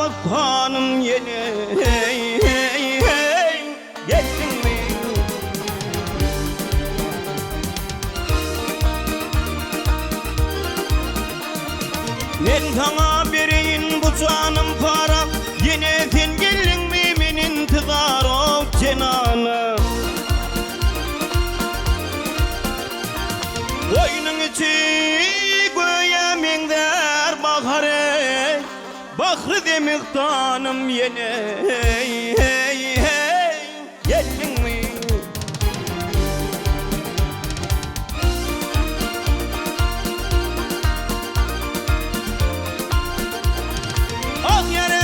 vatanım yeni geldin mi? Ben sana vereyim bu canım para, yine sen geldin mi benim intizar o cenanım? Oyunun içi göğe minder bakarı, bakır demek tanım yine geldin mi? Ak yere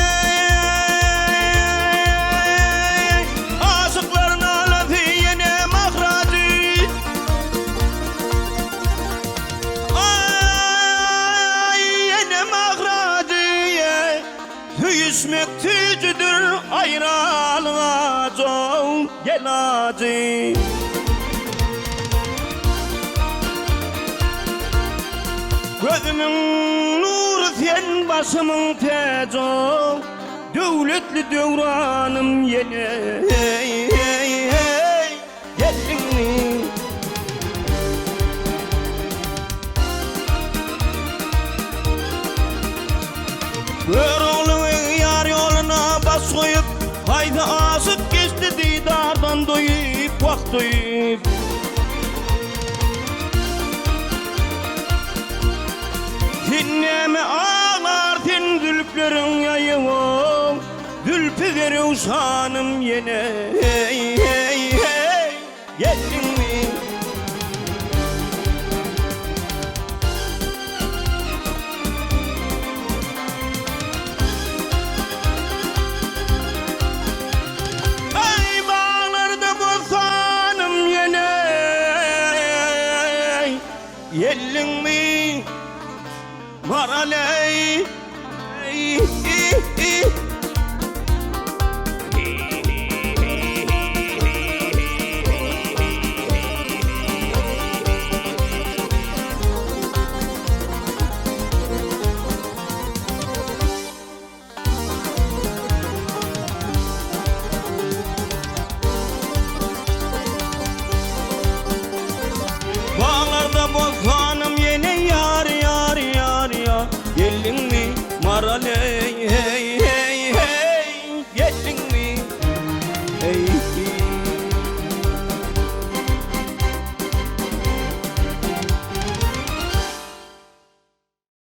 aşıkların ağladı yine mahracı, ay yine mahracı. Hüyüşmek tücüdür ayrılacağım gel acı. Gözümün nuru sen başımın tacı, devletli devranım yine geldin mi? Gör oğlum yar yoluna bas koyup, haydi aşık geçti didardan doyup vakt doyup. Dinleme ağlar ten zülflerin yayıvım, zülfü veri uşanım yine geldin mi? Ay bağlarda bosanım yine geldin mi? Maraley